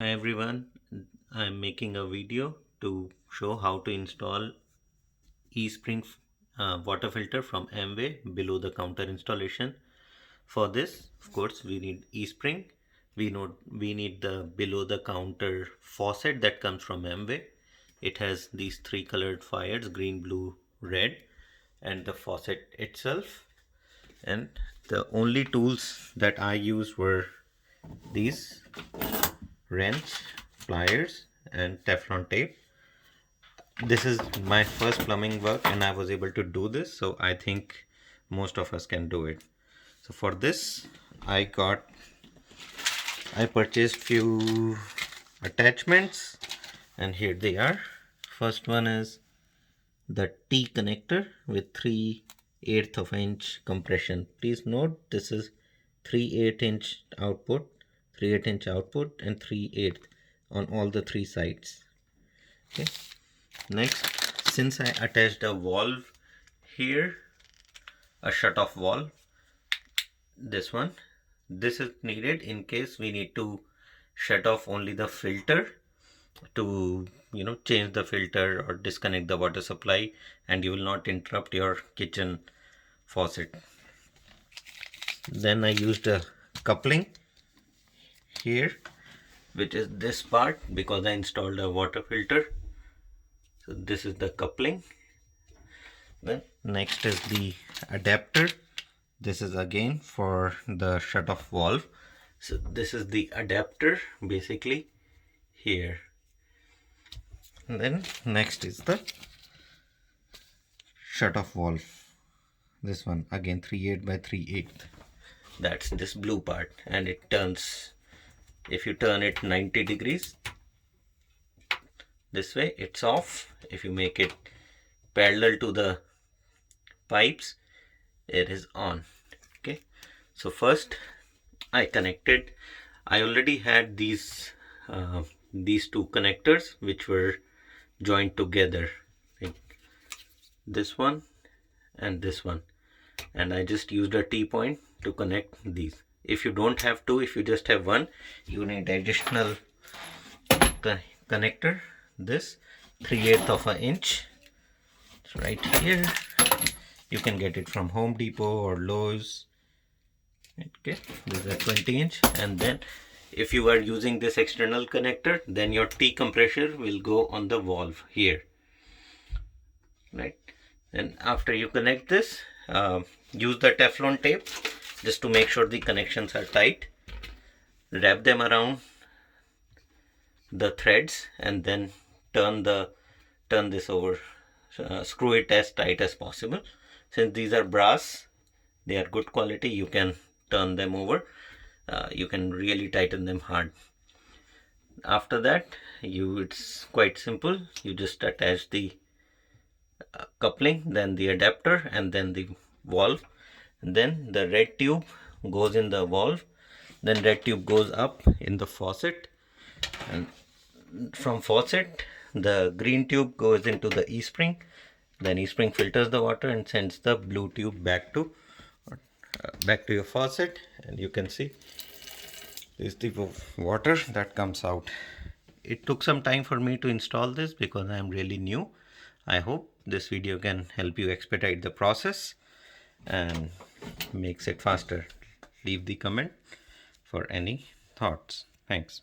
Hi everyone, I'm making a video to show how to install eSpring water filter from Amway below the counter installation. For this, of course, we need eSpring. We need the below the counter faucet that comes from Amway. It has these three colored fires, green, blue, red, and the faucet itself. And the only tools that I used were these wrench, pliers, and Teflon tape. This is my first plumbing work and I was able to do this, so I think most of us can do it. So for this I purchased few attachments and here they are. First one is the T connector with 3/8 of inch compression. Please note this is 3/8 inch output, 3/8 inch output and 3/8 on all the three sides. Okay. Next, since I attached a valve here, a shut-off valve, this is needed in case we need to shut off only the filter to change the filter or disconnect the water supply, and you will not interrupt your kitchen faucet. Then I used a coupling here, which is this part, because I installed a water filter. So this is the coupling. Then next is the adapter. This is again for the shut off valve. So this is the adapter basically here. And then next is the shut off valve. This one again 3/8 by 3/8. That's this blue part, and it turns, if you turn it 90 degrees this way, it's off. If you make it parallel to the pipes, it is on. Okay, so first I already had these two connectors which were joined together, this one and this one, and I just used a T-point to connect these. If you don't have two, if you just have one, you need additional connector. This 3/8 of an inch, it's right here. You can get it from Home Depot or Lowe's. Okay, this is a 20 inch, and then if you are using this external connector, then your T compressor will go on the valve here, right? And after you connect this, use the Teflon tape just to make sure the connections are tight. Wrap them around the threads and then turn this over. Screw it as tight as possible. Since these are brass, they are good quality, you can turn them over. You can really tighten them hard. After that, it's quite simple. You just attach the coupling, then the adapter, and then the valve, and then the red tube goes in the valve, then red tube goes up in the faucet, and from faucet the green tube goes into the eSpring. Then eSpring filters the water and sends the blue tube back to your faucet, and you can see this is the water that comes out. It took some time for me to install this because I am really new. I hope this video can help you expedite the process and makes it faster. Leave the comment for any thoughts. Thanks.